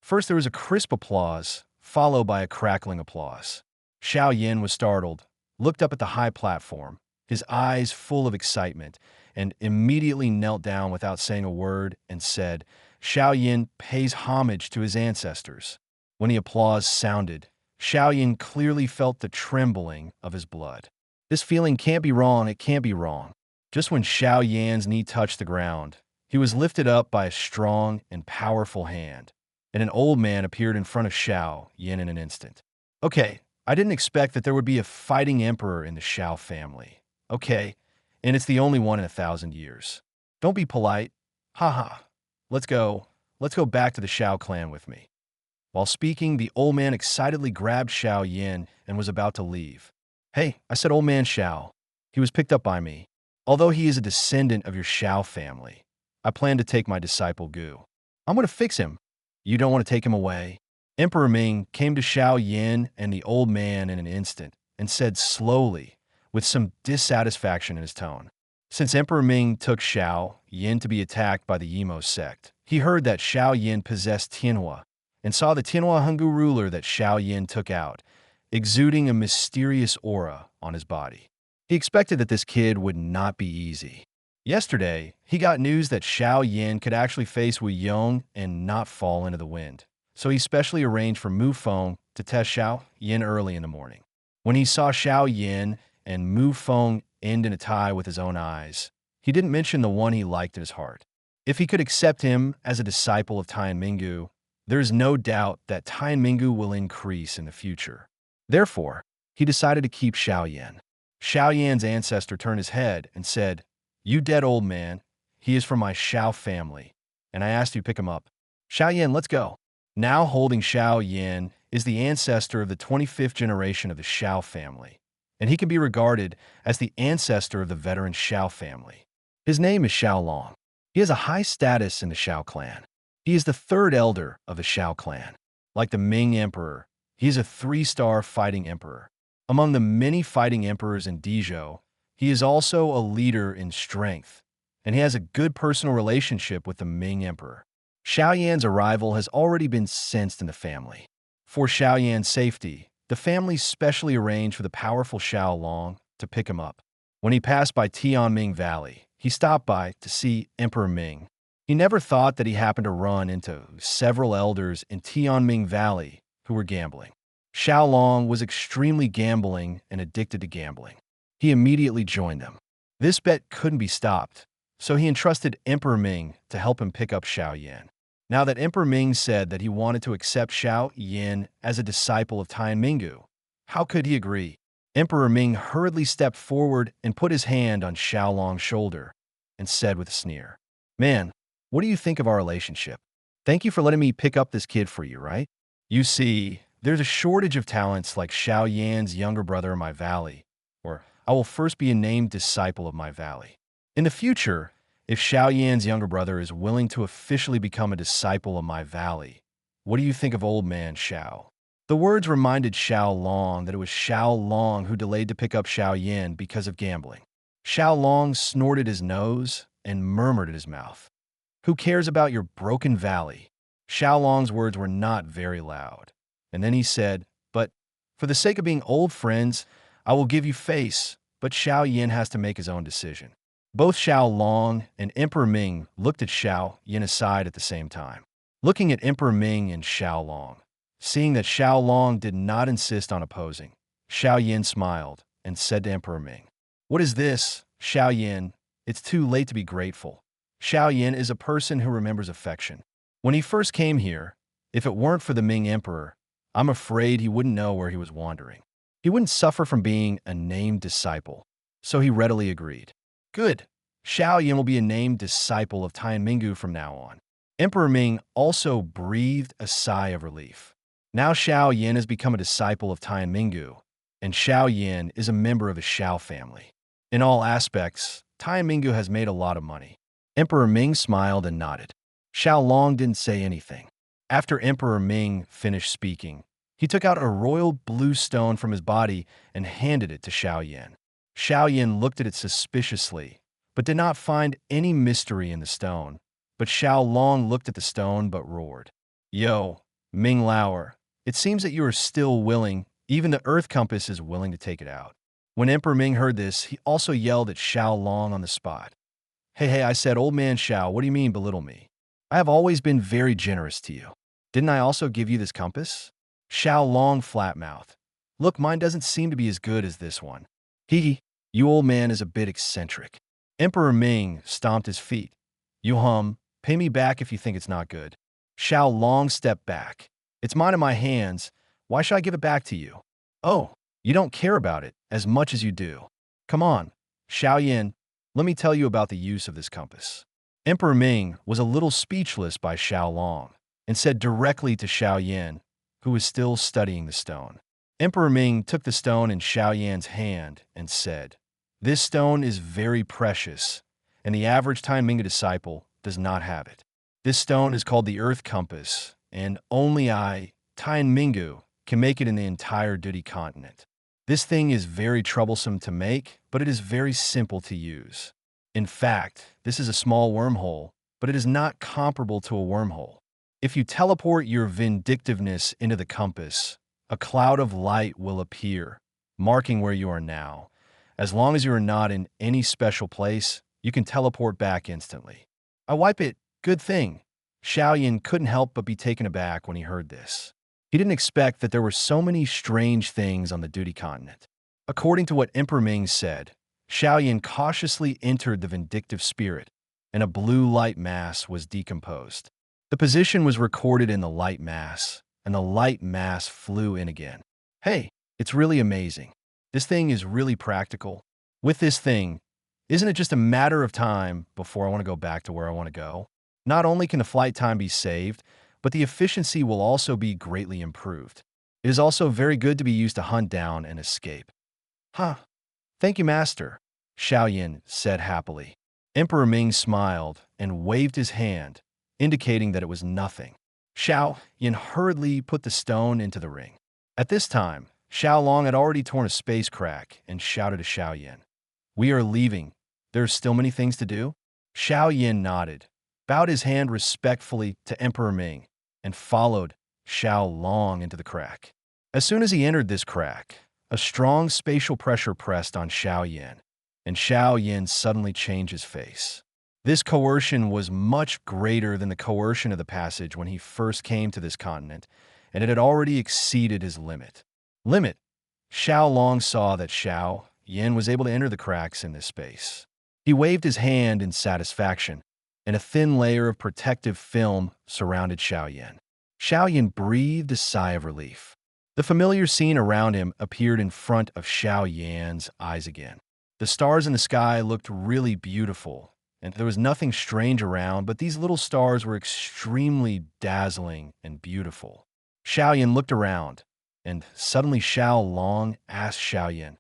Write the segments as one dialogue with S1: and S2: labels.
S1: First there was a crisp applause, followed by a crackling applause. Xiaoyan was startled, looked up at the high platform, his eyes full of excitement, and immediately knelt down without saying a word and said, Xiaoyan pays homage to his ancestors. When the applause sounded, Xiaoyan clearly felt the trembling of his blood. This feeling can't be wrong, it can't be wrong. Just when Xiaoyan's knee touched the ground, he was lifted up by a strong and powerful hand, and an old man appeared in front of Xiaoyan in an instant. Okay, I didn't expect that there would be a fighting emperor in the Xiao family. Okay, and it's the only one in 1,000 years. Don't be polite. Haha. Let's go back to the Xiao clan with me. While speaking, the old man excitedly grabbed Xiaoyan and was about to leave. Hey, I said old man Xiao. He was picked up by me. Although he is a descendant of your Xiao family, I plan to take my disciple Gu. I'm going to fix him. You don't want to take him away. Emperor Ming came to Xiaoyan and the old man in an instant and said slowly, with some dissatisfaction in his tone. Since Emperor Ming took Xiaoyan to be attacked by the Yimo sect, he heard that Xiaoyan possessed Tianhuo and saw the Tianhuo Hungu ruler that Xiaoyan took out, exuding a mysterious aura on his body. He expected that this kid would not be easy. Yesterday, he got news that Xiaoyan could actually face Wu Yong and not fall into the wind. So he specially arranged for Mu Feng to test Xiaoyan early in the morning. When he saw Xiaoyan and Mu Feng end in a tie with his own eyes, he didn't mention the one he liked in his heart. If he could accept him as a disciple of Tianmingu, there is no doubt that Tianmingu will increase in the future. Therefore, he decided to keep Xiaoyan. Xiaoyan's ancestor turned his head and said, You dead old man, he is from my Xiao family, and I asked you to pick him up. Xiaoyan, let's go. Now holding Xiaoyan is the ancestor of the 25th generation of the Xiao family, and he can be regarded as the ancestor of the veteran Xiao family. His name is Xiaolong. He has a high status in the Xiao clan. He is the third elder of the Xiao clan. Like the Ming Emperor, he is a 3-star fighting emperor. Among the many fighting emperors in Dezhou, he is also a leader in strength, and he has a good personal relationship with the Ming Emperor. Xiaoyan's arrival has already been sensed in the family. For Xiaoyan's safety, the family specially arranged for the powerful Xiaolong to pick him up. When he passed by Tianming Valley, he stopped by to see Emperor Ming. He never thought that he happened to run into several elders in Tianming Valley who were gambling. Xiaolong was extremely gambling and addicted to gambling. He immediately joined them. This bet couldn't be stopped, so he entrusted Emperor Ming to help him pick up Xiaoyan. Now that Emperor Ming said that he wanted to accept Xiaoyan as a disciple of Tianmingu, how could he agree? Emperor Ming hurriedly stepped forward and put his hand on Xiaolong's shoulder and said with a sneer, Man, what do you think of our relationship? Thank you for letting me pick up this kid for you, right? You see, there's a shortage of talents like Xiaoyan's younger brother in my valley, or I will first be a named disciple of my valley. In the future, if Xiaoyan's younger brother is willing to officially become a disciple of my valley, what do you think of old man Xiao? The words reminded Xiaolong that it was Xiaolong who delayed to pick up Xiaoyan because of gambling. Xiaolong snorted his nose and murmured in his mouth, Who cares about your broken valley? Xiaolong's words were not very loud. And then he said, But for the sake of being old friends, I will give you face, but Xiaoyan has to make his own decision. Both Xiaolong and Emperor Ming looked at Xiaoyan aside at the same time. Looking at Emperor Ming and Xiaolong, seeing that Xiaolong did not insist on opposing, Xiaoyan smiled and said to Emperor Ming, What is this, Xiaoyan? It's too late to be grateful. Xiaoyan is a person who remembers affection. When he first came here, if it weren't for the Ming Emperor, I'm afraid he wouldn't know where he was wandering. He wouldn't suffer from being a named disciple, so he readily agreed. Good. Xiaoyan will be a named disciple of Tianmingu from now on. Emperor Ming also breathed a sigh of relief. Now Xiaoyan has become a disciple of Tianmingu, and Xiaoyan is a member of the Xiao family. In all aspects, Tianmingu has made a lot of money. Emperor Ming smiled and nodded. Xiaolong didn't say anything. After Emperor Ming finished speaking, he took out a royal blue stone from his body and handed it to Xiaoyan. Xiaoyan looked at it suspiciously, but did not find any mystery in the stone. But Xiaolong looked at the stone but roared, Yo, Ming Lauer, it seems that you are still willing, even the Earth compass is willing to take it out. When Emperor Ming heard this, he also yelled at Xiao Long on the spot. Hey, I said, old man Xiao, what do you mean belittle me? I have always been very generous to you. Didn't I also give you this compass? Xiao Long flat-mouthed. Look, mine doesn't seem to be as good as this one. Hee, you old man is a bit eccentric. Emperor Ming stomped his feet. You pay me back if you think it's not good. Xiao Long stepped back. It's mine in my hands. Why should I give it back to you? Oh, you don't care about it as much as you do. Come on, XiaoYan, let me tell you about the use of this compass. Emperor Ming was a little speechless by Xiao Long and said directly to XiaoYan, who was still studying the stone. Emperor Ming took the stone in XiaoYan's hand and said, This stone is very precious, and the average Time Minga disciple does not have it. This stone is called the Earth Compass, and only I, Tian Mingu, can make it in the entire Duty continent. This thing is very troublesome to make, but it is very simple to use. In fact, this is a small wormhole, but it is not comparable to a wormhole. If you teleport your vindictiveness into the compass, a cloud of light will appear, marking where you are now. As long as you are not in any special place, you can teleport back instantly. I wipe it. Good thing. XiaoYan couldn't help but be taken aback when he heard this. He didn't expect that there were so many strange things on the Duty continent. According to what Emperor Ming said, XiaoYan cautiously entered the vindictive spirit, and a blue light mass was decomposed. The position was recorded in the light mass, and the light mass flew in again. Hey, it's really amazing. This thing is really practical. With this thing, isn't it just a matter of time before I want to go back to where I want to go? Not only can the flight time be saved, but the efficiency will also be greatly improved. It is also very good to be used to hunt down and escape. Thank you, Master, XiaoYan said happily. Emperor Ming smiled and waved his hand, indicating that it was nothing. XiaoYan hurriedly put the stone into the ring. At this time, Xiao Long had already torn a space crack and shouted to XiaoYan, We are leaving. There are still many things to do? XiaoYan nodded, bowed his hand respectfully to Emperor Ming, and followed Xiao Long into the crack. As soon as he entered this crack, a strong spatial pressure pressed on XiaoYan, and XiaoYan suddenly changed his face. This coercion was much greater than the coercion of the passage when he first came to this continent, and it had already exceeded his limit. Xiao Long saw that XiaoYan was able to enter the cracks in this space. He waved his hand in satisfaction, and a thin layer of protective film surrounded XiaoYan. XiaoYan breathed a sigh of relief. The familiar scene around him appeared in front of XiaoYan's eyes again. The stars in the sky looked really beautiful, and there was nothing strange around, but these little stars were extremely dazzling and beautiful. XiaoYan looked around, and suddenly Xiao Long asked XiaoYan,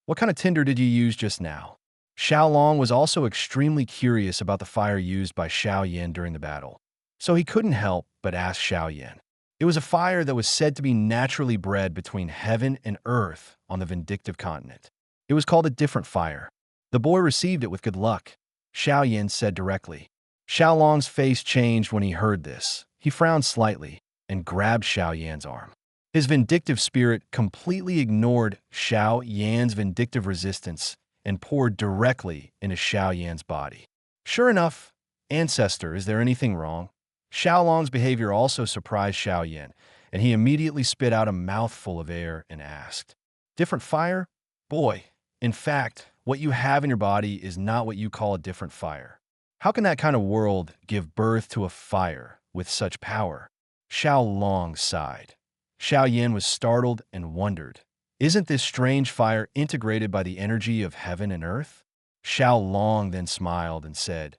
S1: What kind of tinder did you use just now? Xiao Long was also extremely curious about the fire used by XiaoYan during the battle, so he couldn't help but ask XiaoYan. It was a fire that was said to be naturally bred between heaven and earth on the vindictive continent. It was called a different fire. The boy received it with good luck, XiaoYan said directly. Xiao Long's face changed when he heard this. He frowned slightly and grabbed XiaoYan's arm. His vindictive spirit completely ignored XiaoYan's vindictive resistance and poured directly into XiaoYan's body. Sure enough, Ancestor, is there anything wrong? Xiao Long's behavior also surprised XiaoYan, and he immediately spit out a mouthful of air and asked, Different fire? Boy, in fact, what you have in your body is not what you call a different fire. How can that kind of world give birth to a fire with such power? Xiao Long sighed. XiaoYan was startled and wondered, Isn't this strange fire integrated by the energy of heaven and earth? Xiao Long then smiled and said,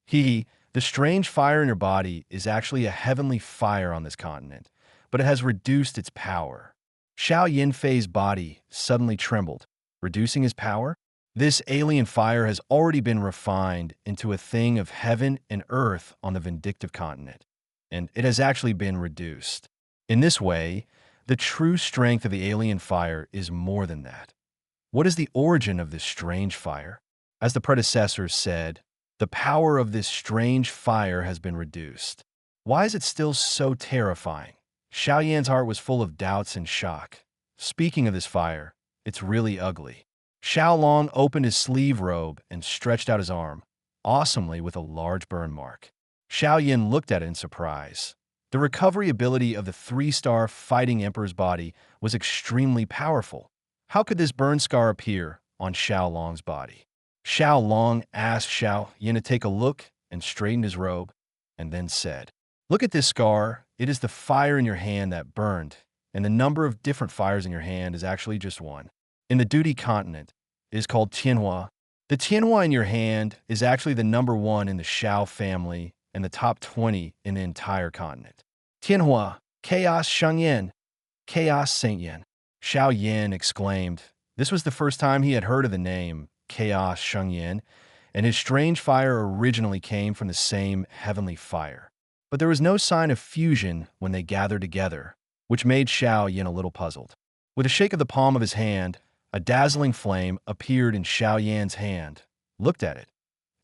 S1: The strange fire in your body is actually a heavenly fire on this continent, but it has reduced its power. Xiao Yanfei's body suddenly trembled, reducing his power. This alien fire has already been refined into a thing of heaven and earth on the vindictive continent, and it has actually been reduced. In this way, the true strength of the alien fire is more than that. What is the origin of this strange fire? As the predecessors said, the power of this strange fire has been reduced. Why is it still so terrifying? Xiaoyan's heart was full of doubts and shock. Speaking of this fire, it's really ugly. Xiaolong opened his sleeve robe and stretched out his arm, awesomely with a large burn mark. Xiaoyan looked at it in surprise. The recovery ability of the three-star fighting emperor's body was extremely powerful. How could this burn scar appear on Xiaolong's body? Xiaolong asked Xiaoyan to take a look and straightened his robe, and then said, "Look at this scar. It is the fire in your hand that burned, and the number of different fires in your hand is actually just one. In the duty continent, it is called Tianhuo. The Tianhuo in your hand is actually the number 1 in the Xiao family and the top 20 in the entire continent. Tianhuo, Chaos Shengyan, Chaos Saint Yan." Xiaoyan exclaimed. This was the first time he had heard of the name Chaos Shengyan, and his strange fire originally came from the same heavenly fire. But there was no sign of fusion when they gathered together, which made Xiaoyan a little puzzled. With a shake of the palm of his hand, a dazzling flame appeared in Xiaoyan's hand, looked at it,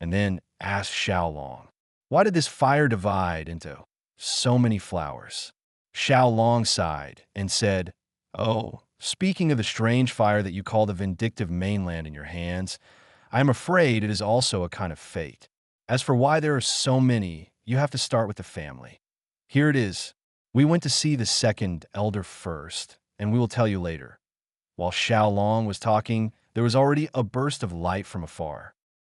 S1: and then asked Xiaolong, "Why did this fire divide into so many flowers?" Xiaolong sighed and said, "Oh, speaking of the strange fire that you call the vindictive mainland in your hands, I am afraid it is also a kind of fate. As for why there are so many, you have to start with the family. Here it is. We went to see the second elder first, and we will tell you later." While Xiaolong was talking, there was already a burst of light from afar.